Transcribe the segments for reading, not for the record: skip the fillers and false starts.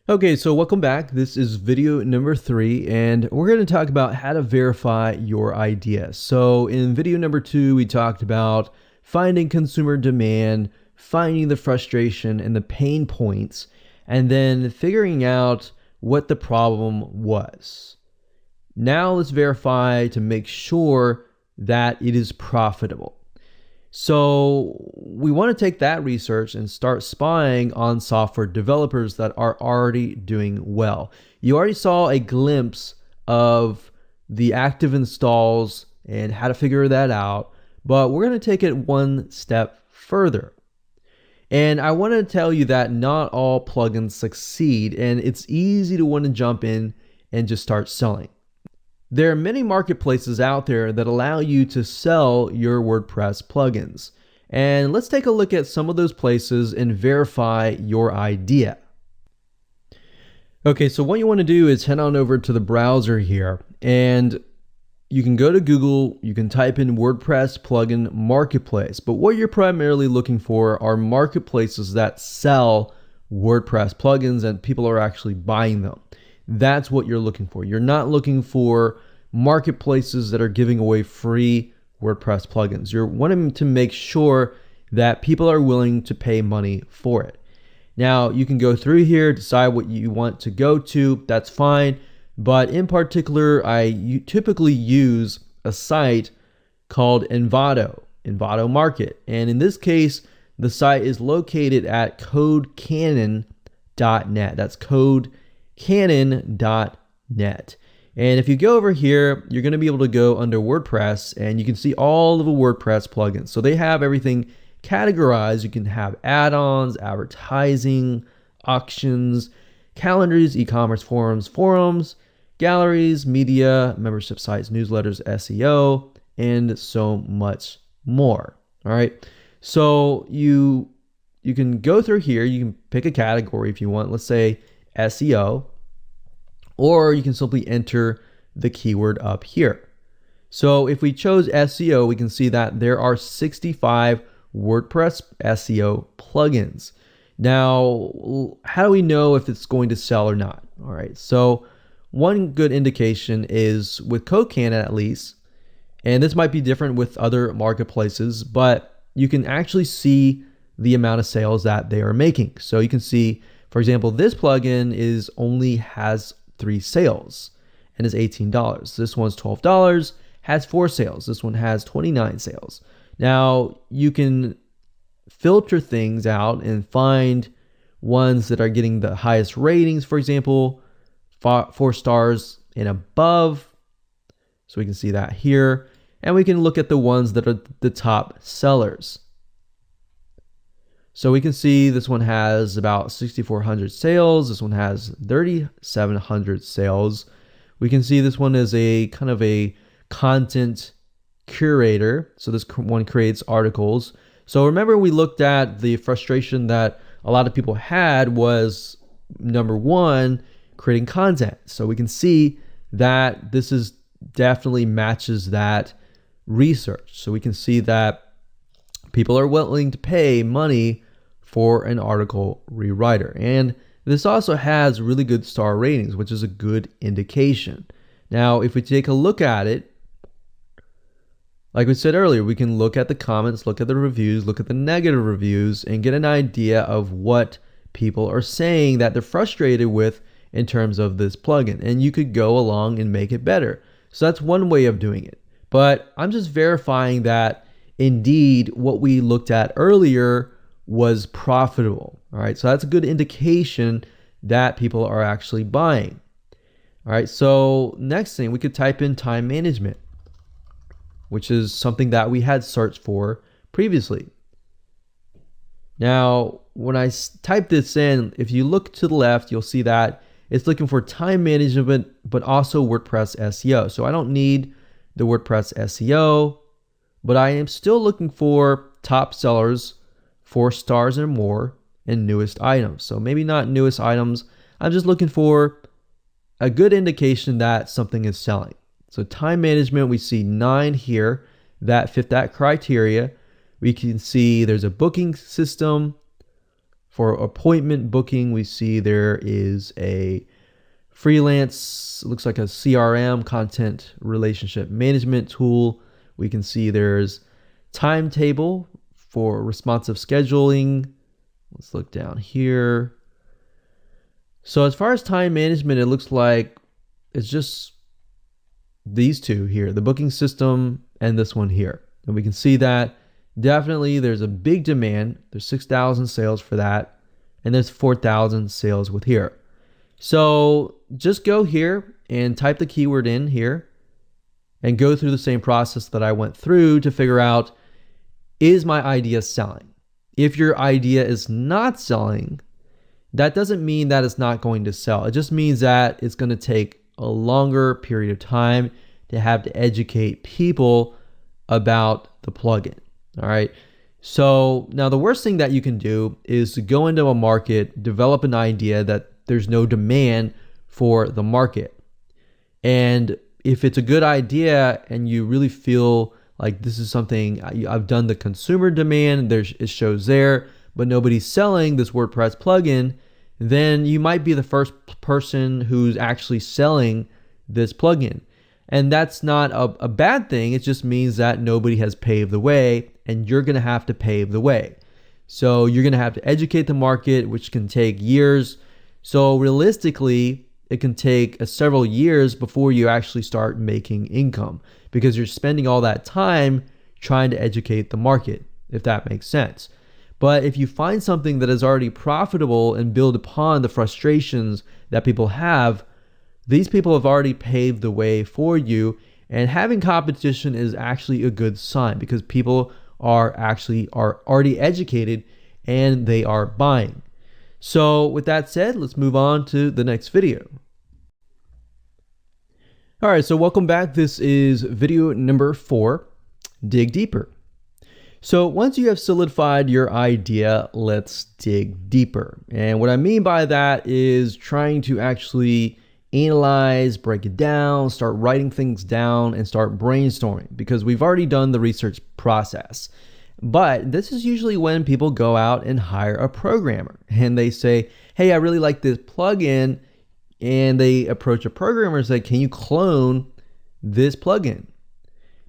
Okay, so welcome back. This is video number 3, and we're going to talk about how to verify your idea. So in video number 2, we talked about finding consumer demand, finding the frustration and the pain points, and then figuring out what the problem was. Now let's verify to make sure that it is profitable. So we want to take that research and start spying on software developers that are already doing well. You already saw a glimpse of the active installs and how to figure that out, but we're going to take it one step further. And I want to tell you that not all plugins succeed, and it's easy to want to jump in and just start selling. There are many marketplaces out there that allow you to sell your WordPress plugins. And let's take a look at some of those places and verify your idea. Okay, so what you want to do is head on over to the browser here, and you can go to Google, you can type in WordPress plugin marketplace, but what you're primarily looking for are marketplaces that sell WordPress plugins and people are actually buying them. That's what you're looking for. You're not looking for marketplaces that are giving away free WordPress plugins. You're wanting to make sure that people are willing to pay money for it. Now, you can go through here, decide what you want to go to. That's fine. But in particular, I typically use a site called Envato Market. And in this case, the site is located at codecanon.net. That's codecanon.net. And if you go over here, you're going to be able to go under WordPress and you can see all of the WordPress plugins. So they have everything categorized. You can have add-ons, advertising, auctions, calendars, e-commerce forums, galleries, media, membership sites, newsletters, SEO, and so much more. All right. So you can go through here. You can pick a category if you want. Let's say SEO, or you can simply enter the keyword up here. So if we chose SEO, we can see that there are 65 WordPress SEO plugins. Now, how do we know if it's going to sell or not? All right, so one good indication is with CodeCanon at least, and this might be different with other marketplaces, but you can actually see the amount of sales that they are making. So you can see, for example, this plugin only has 3 sales and is $18. This one's $12, has 4 sales. This one has 29 sales. Now you can filter things out and find ones that are getting the highest ratings, for example, 4 stars and above. So we can see that here. And we can look at the ones that are the top sellers. So we can see this one has about 6,400 sales. This one has 3,700 sales. We can see this one is a kind of a content curator. So this one creates articles. So remember we looked at the frustration that a lot of people had was number 1, creating content. So we can see that this is definitely matches that research. So we can see that people are willing to pay money for an article rewriter. And this also has really good star ratings, which is a good indication. Now, if we take a look at it, like we said earlier, we can look at the comments, look at the reviews, look at the negative reviews, and get an idea of what people are saying that they're frustrated with in terms of this plugin. And you could go along and make it better. So that's one way of doing it. But I'm just verifying that indeed what we looked at earlier was profitable. All right, so that's a good indication that people are actually buying. All right, so next thing, we could type in time management, which is something that we had searched for previously. Now, when I type this in, if you look to the left, you'll see that it's looking for time management, but also WordPress SEO. So I don't need the WordPress SEO, but I am still looking for top sellers, 4 stars and more, and newest items. So maybe not newest items. I'm just looking for a good indication that something is selling. So time management, we see 9 here that fit that criteria. We can see there's a booking system For appointment booking, we see there is a freelance, looks like a CRM, content relationship management tool. We can see there's timetable for responsive scheduling. Let's look down here. So as far as time management, it looks like it's just these two here, the booking system and this one here. And we can see that definitely there's a big demand. There's 6,000 sales for that. And there's 4,000 sales with here. So just go here and type the keyword in here and go through the same process that I went through to figure out, is my idea selling? If your idea is not selling, that doesn't mean that it's not going to sell. It just means that it's going to take a longer period of time to have to educate people about the plugin. All right. So now the worst thing that you can do is to go into a market, develop an idea that there's no demand for the market. And if it's a good idea and you really feel like this is something, I've done the consumer demand, it shows there, but nobody's selling this WordPress plugin, then you might be the first person who's actually selling this plugin. And that's not a bad thing. It just means that nobody has paved the way and you're going to have to pave the way. So you're going to have to educate the market, which can take years. So realistically, it can take several years before you actually start making income because you're spending all that time trying to educate the market, if that makes sense. But if you find something that is already profitable and build upon the frustrations that people have, these people have already paved the way for you. And having competition is actually a good sign because people are already educated and they are buying. So with that said, let's move on to the next video. All right, so welcome back. This is video number 4, dig deeper. So once you have solidified your idea, let's dig deeper. And what I mean by that is trying to actually analyze, break it down, start writing things down, and start brainstorming because we've already done the research process. But this is usually when people go out and hire a programmer and they say, hey, I really like this plugin. And they approach a programmer and say, can you clone this plugin?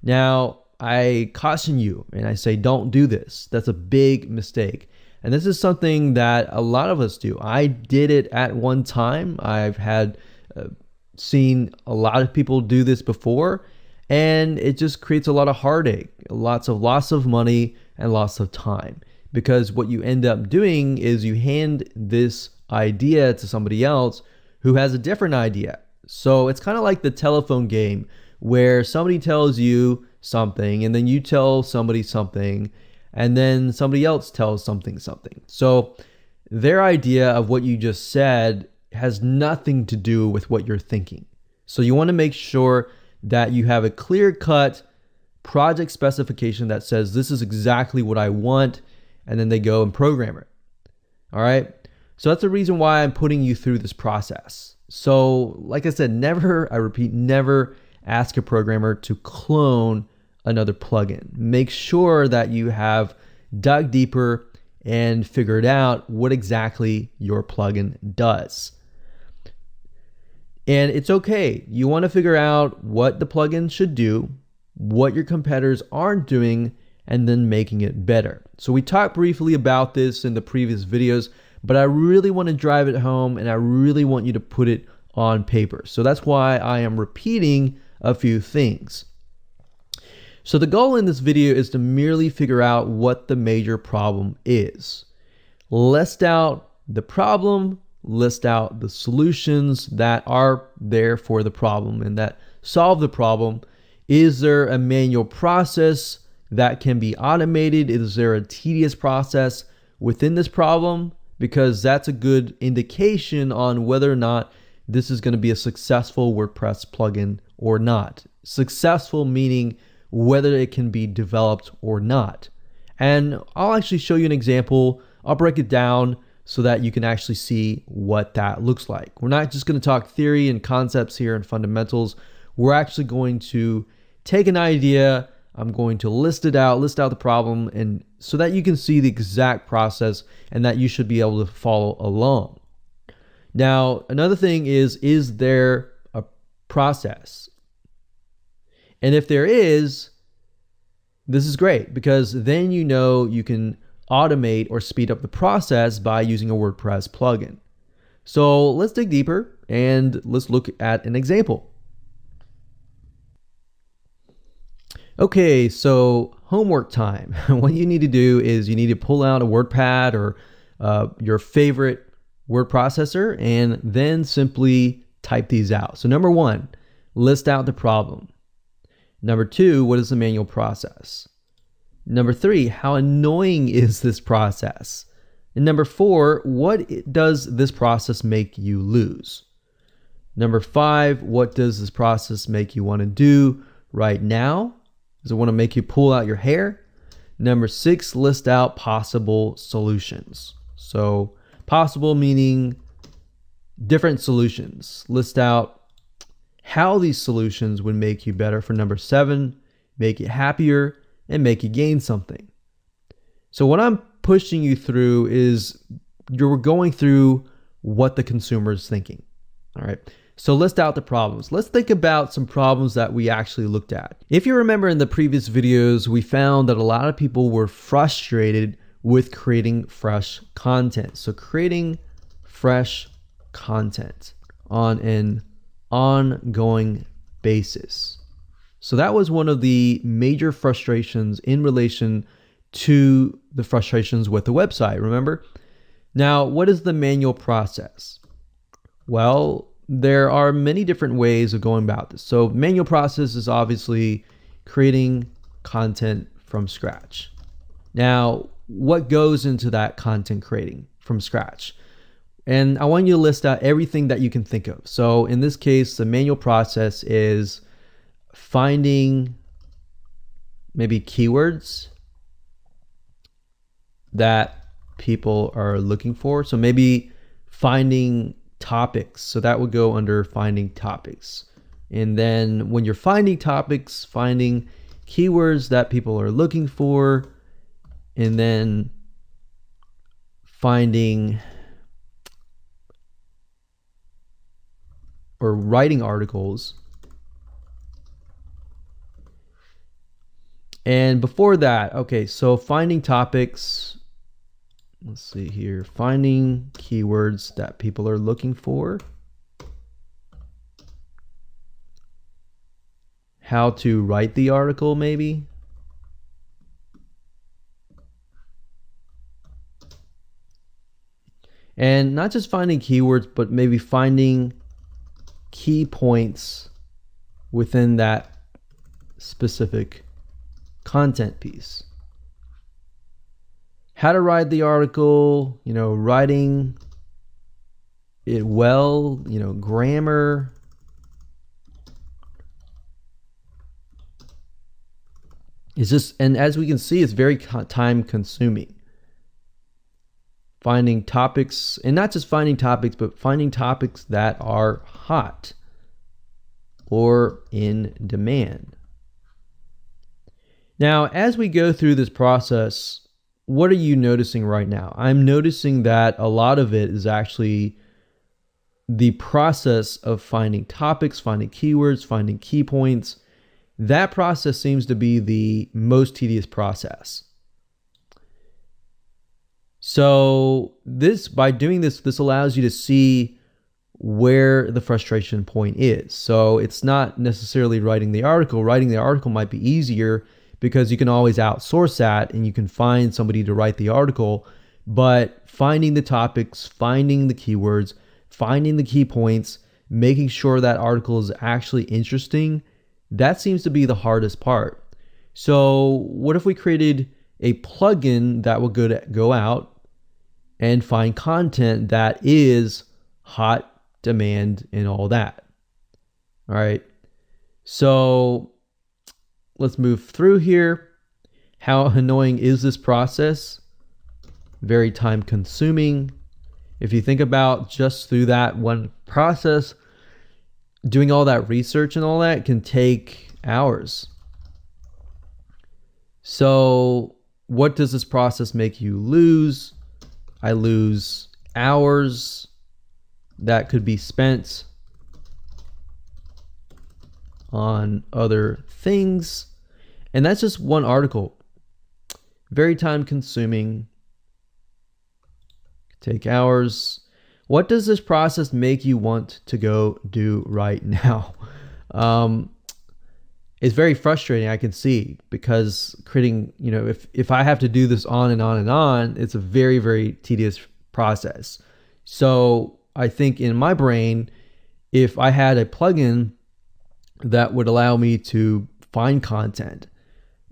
Now, I caution you and I say, don't do this. That's a big mistake. And this is something that a lot of us do. I did it at one time. I've had seen a lot of people do this before, and it just creates a lot of heartache, lots of loss of money and loss of time. Because what you end up doing is you hand this idea to somebody else who has a different idea. So it's kind of like the telephone game where somebody tells you something and then you tell somebody something and then somebody else tells something. So their idea of what you just said has nothing to do with what you're thinking. So you want to make sure that you have a clear-cut project specification that says this is exactly what I want, and then they go and program it. All right. So that's the reason why I'm putting you through this process. So like I said, never, I repeat, never ask a programmer to clone another plugin. Make sure that you have dug deeper and figured out what exactly your plugin does. And it's okay. You want to figure out what the plugin should do, what your competitors aren't doing, and then making it better. So we talked briefly about this in the previous videos, but I really want to drive it home and I really want you to put it on paper. So that's why I am repeating a few things. So the goal in this video is to merely figure out what the major problem is. List out the problem, list out the solutions that are there for the problem and that solve the problem. Is there a manual process that can be automated? Is there a tedious process within this problem? Because that's a good indication on whether or not this is going to be a successful WordPress plugin or not. Successful meaning whether it can be developed or not. And I'll actually show you an example. I'll break it down so that you can actually see what that looks like. We're not just going to talk theory and concepts here and fundamentals. We're actually going to take an idea, I'm going to list out the problem, and so that you can see the exact process and that you should be able to follow along. Now, another thing is there a process? And if there is, this is great, because then you know you can automate or speed up the process by using a WordPress plugin. So let's dig deeper and let's look at an example. Okay, so homework time. What you need to do is you need to pull out a WordPad or your favorite word processor and then simply type these out. So number one, list out the problem. Number two, what is the manual process? Number three, how annoying is this process? And number four, what does this process make you lose? Number five, what does this process make you want to do right now? Does it want to make you pull out your hair? Number six, list out possible solutions. So possible meaning different solutions. List out how these solutions would make you better. For number seven, make you happier and make you gain something. So what I'm pushing you through is you're going through what the consumer is thinking. All right. So list out the problems. Let's think about some problems that we actually looked at. If you remember in the previous videos, we found that a lot of people were frustrated with creating fresh content. So creating fresh content on an ongoing basis. So that was one of the major frustrations in relation to the frustrations with the website, remember? Now, what is the manual process? Well, there are many different ways of going about this. So manual process is obviously creating content from scratch. Now, what goes into that content creating from scratch? And I want you to list out everything that you can think of. So in this case, the manual process is finding maybe keywords that people are looking for. So maybe finding topics. So that would go under finding topics. And then when you're finding topics, finding keywords that people are looking for, and then finding or writing articles. And before that, okay, so finding topics, let's see here, finding keywords that people are looking for, how to write the article maybe, and not just finding keywords, but maybe finding key points within that specific content piece. How to write the article, writing it well, grammar. It's just, and as we can see, it's very time consuming. Finding topics, and not just finding topics, but finding topics that are hot or in demand. Now, as we go through this process, what are you noticing right now? I'm noticing that a lot of it is actually the process of finding topics, finding keywords, finding key points. That process seems to be the most tedious process. So by doing this allows you to see where the frustration point is. So it's not necessarily writing the article. Writing the article might be easier because you can always outsource that and you can find somebody to write the article. But finding the topics, finding the keywords, finding the key points, making sure that article is actually interesting, that seems to be the hardest part. So what if we created a plugin that would go out and find content that is hot, demand, and all that? All right. So let's move through here. How annoying is this process? Very time consuming. If you think about just through that one process, doing all that research and all that can take hours. So what does this process make you lose? I lose hours that could be spent on other things. And that's just one article. Very time consuming. Take hours. What does this process make you want to go do right now? It's very frustrating, I can see, because creating, if I have to do this on and on and on, it's a very, very tedious process. So I think in my brain, if I had a plugin that would allow me to find content,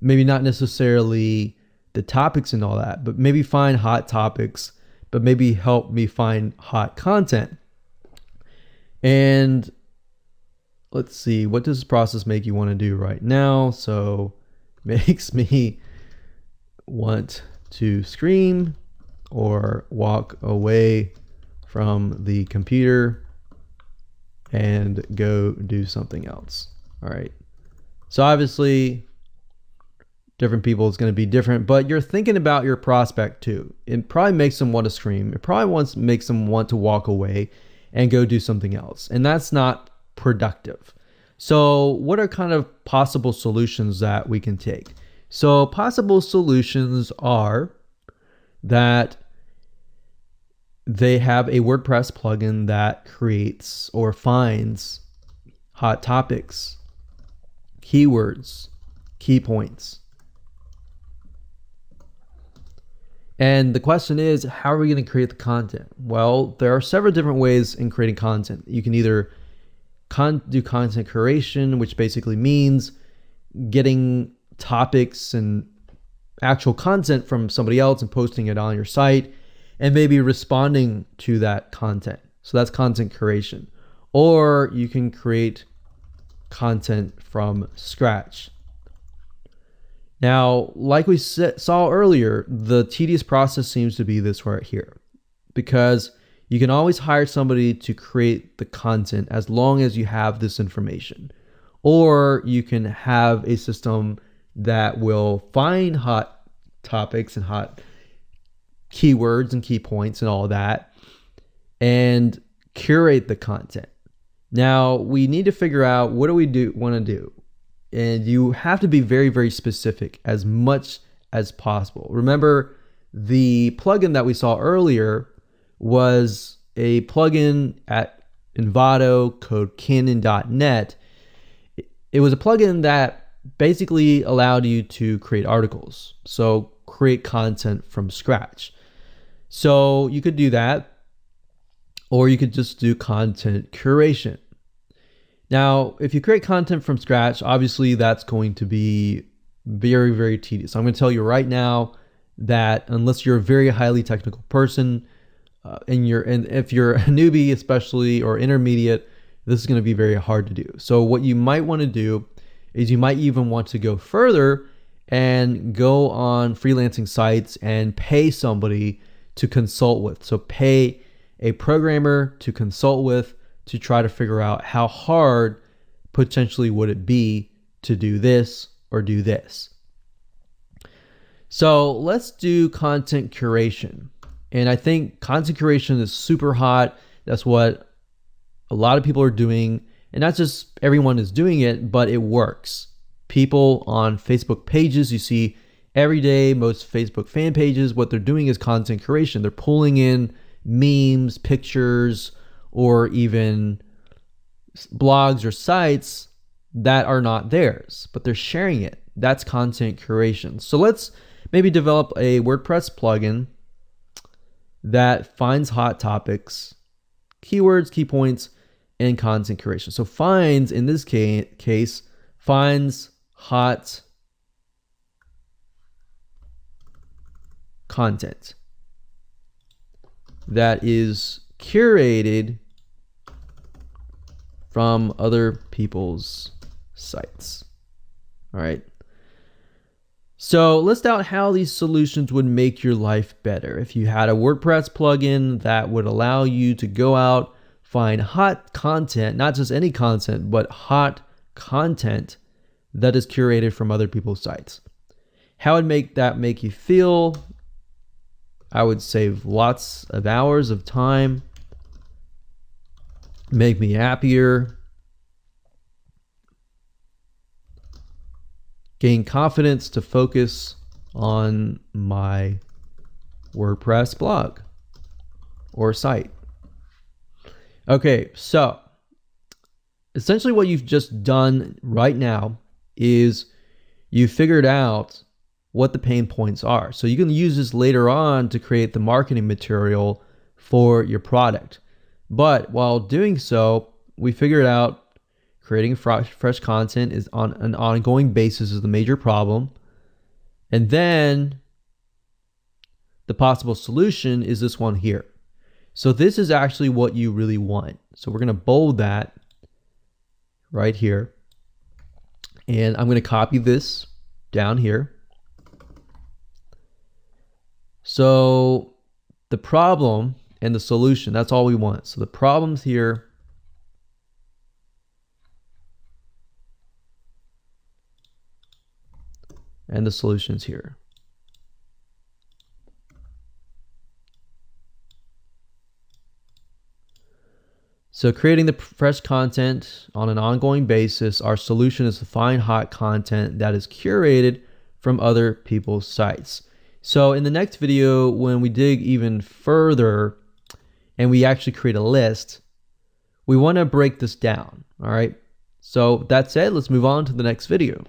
maybe not necessarily the topics and all that, but maybe find hot topics, but maybe help me find hot content. And let's see, what does this process make you want to do right now? So makes me want to scream or walk away from the computer and go do something else. All right. So obviously different people is going to be different, but you're thinking about your prospect too. It probably makes them want to scream. It probably makes them want to walk away and go do something else. And that's not productive. So what are kind of possible solutions that we can take? So possible solutions are that they have a WordPress plugin that creates or finds hot topics, keywords, key points. And the question is, how are we going to create the content? Well, there are several different ways in creating content. You can either do content curation, which basically means getting topics and actual content from somebody else and posting it on your site and maybe responding to that content. So that's content curation. Or you can create content from scratch. Now, like we saw earlier, the tedious process seems to be this right here, because you can always hire somebody to create the content as long as you have this information. Or you can have a system that will find hot topics and hot keywords and key points and all of that and curate the content. Now, we need to figure out, what do we want to do? And you have to be very, very specific as much as possible. Remember, the plugin that we saw earlier was a plugin at Envato, code canon.net. It was a plugin that basically allowed you to create articles. So create content from scratch. So you could do that, or you could just do content curation. Now, if you create content from scratch, obviously that's going to be very, very tedious. I'm going to tell you right now that unless you're a very highly technical person, and if you're a newbie especially, or intermediate, this is going to be very hard to do. So what you might want to do is you might even want to go further and go on freelancing sites and pay somebody to consult with. So pay a programmer to consult with, to try to figure out how hard potentially would it be to do this or do this. So let's do content curation. And I think content curation is super hot. That's what a lot of people are doing. And not just everyone is doing it, but it works. People on Facebook pages, you see every day, most Facebook fan pages, what they're doing is content curation. They're pulling in memes, pictures, or even blogs or sites that are not theirs, but they're sharing it. That's content curation. So let's maybe develop a WordPress plugin that finds hot topics, keywords, key points, and content curation. So finds, in this case, finds hot content that is curated from other people's sites. All right. So list out how these solutions would make your life better. If you had a WordPress plugin that would allow you to go out, find hot content, not just any content, but hot content that is curated from other people's sites. How would make you feel? I would save lots of hours of time, make me happier, gain confidence to focus on my WordPress blog or site. Okay, so essentially what you've just done right now is you figured out what the pain points are. So you can use this later on to create the marketing material for your product. But while doing so, we figured out creating fresh content is on an ongoing basis is the major problem. And then the possible solution is this one here. So this is actually what you really want. So we're going to bold that right here. And I'm going to copy this down here. So the problem and the solution, that's all we want. So the problem's here. And the solution's here. So creating the fresh content on an ongoing basis, our solution is to find hot content that is curated from other people's sites. So in the next video, when we dig even further and we actually create a list, we want to break this down. All right. So that said, let's move on to the next video.